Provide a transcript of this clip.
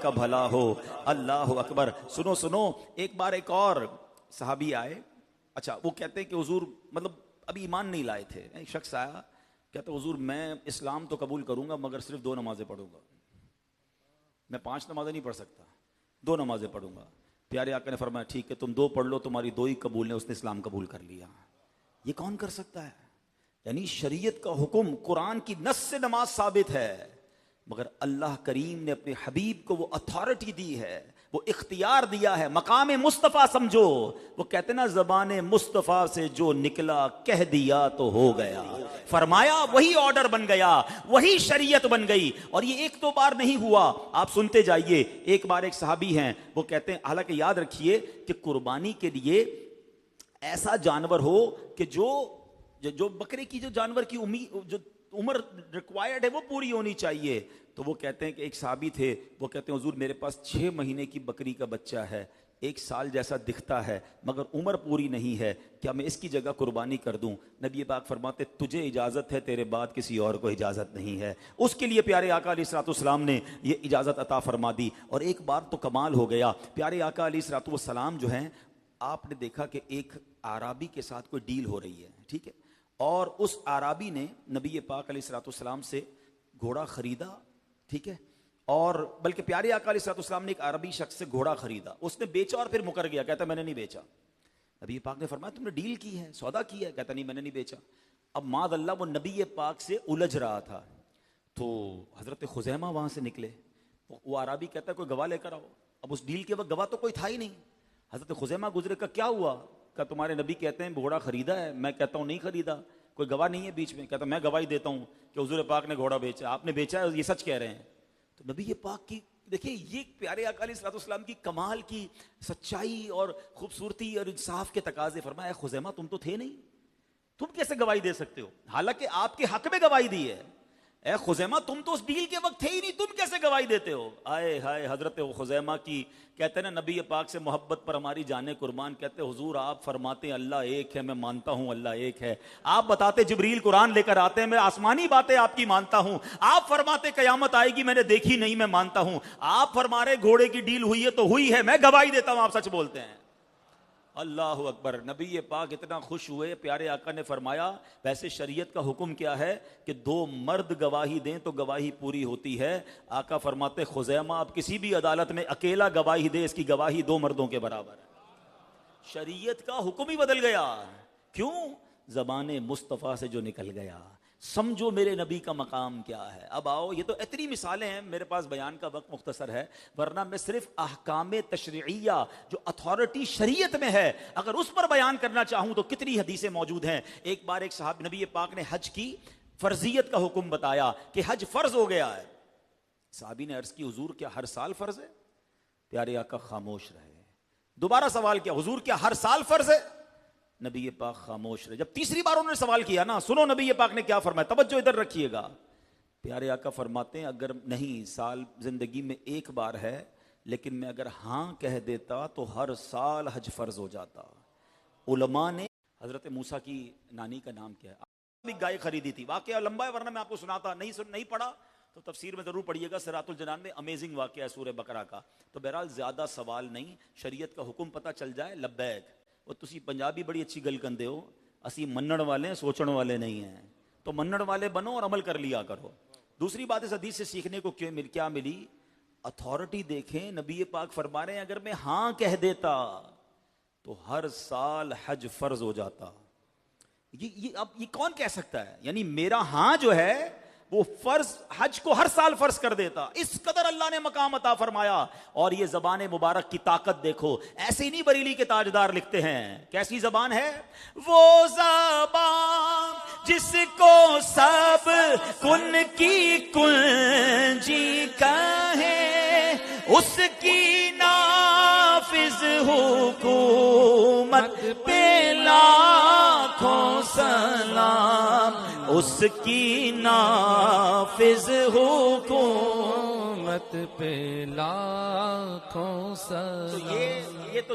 کا بھلا ہو. اللہ اکبر. سنو سنو، ایک بار ایک اور صحابی آئے. اچھا وہ کہتے ہیں کہ حضور مطلب ابھی ایمان نہیں لائے تھے. ایک شخص آیا کہتا حضور میں اسلام تو قبول کروں گا مگر صرف 2 نمازیں پڑھوں گا. میں 5 نمازیں نہیں پڑھ سکتا، 2 نمازیں پڑھوں گا. پیارے آقا نے فرمایا ٹھیک ہے تم 2 پڑھ لو، تمہاری 2 ہی قبول ہیں. اس نے اسلام قبول کر لیا. یہ کون کر سکتا ہے؟ یعنی شریعت کا حکم قرآن کی نص سے نماز ثابت ہے، مگر اللہ کریم نے اپنے حبیب کو وہ اتھارٹی دی ہے، وہ اختیار دیا ہے. مقام مصطفیٰ سمجھو. وہ کہتے نا زبان مصطفیٰ سے جو نکلا کہہ دیا تو ہو گیا. فرمایا وہی آرڈر بن گیا، وہی شریعت بن گئی. اور یہ ایک 2 بار نہیں ہوا، آپ سنتے جائیے. ایک بار ایک صحابی ہیں وہ کہتے ہیں، حالانکہ یاد رکھیے کہ قربانی کے لیے ایسا جانور ہو کہ جو بکرے کی جو جانور کی جو عمر ریکوائرڈ ہے وہ پوری ہونی چاہیے. تو وہ کہتے ہیں کہ ایک صحابی تھے، وہ کہتے ہیں حضور میرے پاس 6 مہینے کی بکری کا بچہ ہے، 1 سال جیسا دکھتا ہے مگر عمر پوری نہیں ہے، کیا میں اس کی جگہ قربانی کر دوں؟ نبی پاک فرماتے تجھے اجازت ہے، تیرے بعد کسی اور کو اجازت نہیں ہے. اس کے لیے پیارے آقا علیہ الصلوۃ والسلام نے یہ اجازت عطا فرما دی. اور ایک بار تو کمال ہو گیا. پیارے آقا علیہ الصلوۃ والسلام جو ہیں، آپ نے دیکھا کہ ایک اعرابی کے ساتھ کوئی ڈیل ہو رہی ہے، ٹھیک ہے، اور اس اعرابی نے نبی پاک علیہ الصلوۃ والسلام سے گھوڑا خریدا، ٹھیک ہے، اور بلکہ پیارے آقا علیہ الصلوۃ والسلام نے ایک عربی شخص سے گھوڑا خریدا. اس نے بیچا اور پھر مکر گیا، کہتا میں نے نہیں بیچا. نبی پاک نے فرمایا تم نے ڈیل کی ہے، سودا کیا ہے؟ کہتا نہیں میں نے نہیں بیچا. اب معاذ اللہ وہ نبی پاک سے الجھ رہا تھا. تو حضرت خزیمہ وہاں سے نکلے. وہ عربی کہتا ہے کوئی گواہ لے کر آؤ. اب اس ڈیل کے وقت گواہ تو کوئی تھا ہی نہیں. حضرت خزیمہ گزرے کا کیا ہوا؟ کہ تمہارے نبی کہتے ہیں گھوڑا خریدا ہے. میں کہتا ہوں نہیں خریدا. کوئی گواہ نہیں ہے بیچ میں؟ کہتا میں گواہی دیتا ہوں کہ حضور پاک نے گھوڑا بیچا. آپ نے بیچا ہے، یہ سچ کہہ رہے ہیں. تو نبی پاک کی دیکھیں یہ پیارے آقا علیہ الصلوۃ والسلام کی کمال کی سچائی اور خوبصورتی اور انصاف کے تقاضے. فرمایا خزیمہ تم تو تھے نہیں، تم کیسے گواہی دے سکتے ہو؟ حالانکہ آپ کے حق میں گواہی دی ہے. اے خزیمہ تم تو اس ڈیل کے وقت تھے ہی نہیں، تم کیسے گواہی دیتے ہو؟ آئے ہائے حضرت خزیمہ کی کہتے ہیں نا نبی پاک سے محبت پر ہماری جانیں قربان. کہتے حضور آپ فرماتے ہیں اللہ ایک ہے، میں مانتا ہوں اللہ ایک ہے. آپ بتاتے جبریل قرآن لے کر آتے ہیں، میں آسمانی باتیں آپ کی مانتا ہوں. آپ فرماتے قیامت آئے گی، میں نے دیکھی نہیں، میں مانتا ہوں. آپ فرما رہے گھوڑے کی ڈیل ہوئی ہے تو ہوئی ہے، میں گواہی دیتا ہوں آپ سچ بولتے ہیں. اللہ اکبر. نبی پاک اتنا خوش ہوئے. پیارے آقا نے فرمایا ویسے شریعت کا حکم کیا ہے کہ 2 مرد گواہی دیں تو گواہی پوری ہوتی ہے. آقا فرماتے خزیمہ آپ کسی بھی عدالت میں اکیلا گواہی دے، اس کی گواہی 2 مردوں کے برابر ہے. شریعت کا حکم ہی بدل گیا. کیوں؟ زبان مصطفیٰ سے جو نکل گیا. سمجھو میرے نبی کا مقام کیا ہے. اب آؤ، یہ تو اتنی مثالیں ہیں، میرے پاس بیان کا وقت مختصر ہے، ورنہ میں صرف احکام تشریعیہ جو اتھارٹی شریعت میں ہے اگر اس پر بیان کرنا چاہوں تو کتنی حدیثیں موجود ہیں. ایک بار ایک صحابی نبی پاک نے حج کی فرضیت کا حکم بتایا کہ حج فرض ہو گیا ہے. صحابی نے عرض کی حضور کیا ہر سال فرض ہے؟ پیارے آقا خاموش رہے. دوبارہ سوال کیا حضور کیا ہر سال فرض ہے؟ نبی پاک خاموش رہے. جب تیسری بار انہوں نے سوال کیا نا، سنو نبی پاک نے کیا فرمایا، توجہ ادھر رکھیے گا. پیارے آقا فرماتے ہیں اگر نہیں سال زندگی میں 1 بار ہے، لیکن میں اگر ہاں کہہ دیتا تو ہر سال حج فرض ہو جاتا. علماء نے حضرت موسیٰ کی نانی کا نام کیا ہے، بھی گائے خریدی تھی. واقعہ لمبا ہے ورنہ میں آپ کو سناتا. نہیں پڑھا تو تفسیر میں ضرور پڑھیے گا. صراط الجنان میں امیزنگ واقعہ ہے سورہ بقرہ کا. تو بہرحال زیادہ سوال نہیں، شریعت کا حکم پتہ چل جائے لبیک. وہ تسی پنجابی بڑی اچھی گل کندے ہو، اسی منن والے ہیں سوچن والے نہیں ہیں. تو منن والے بنو اور عمل کر لیا کرو. دوسری بات اس حدیث سے سیکھنے کو کیا ملی؟ اتھارٹی دیکھیں. نبی پاک فرما رہے ہیں اگر میں ہاں کہہ دیتا تو ہر سال حج فرض ہو جاتا. اب یہ کون کہہ سکتا ہے؟ یعنی میرا ہاں جو ہے وہ فرض حج کو ہر سال فرض کر دیتا. اس قدر اللہ نے مقام عطا فرمایا. اور یہ زبان مبارک کی طاقت دیکھو. ایسے ہی نہیں بریلی کے تاجدار لکھتے ہیں. کیسی زبان ہے وہ زبان جس کو سب کن کی کنجی کہے، اس کی نافذ حکومت پہ لاکھوں سلام، اس کی نافذ حکومت پہ لاکھوں سلام. یہ تو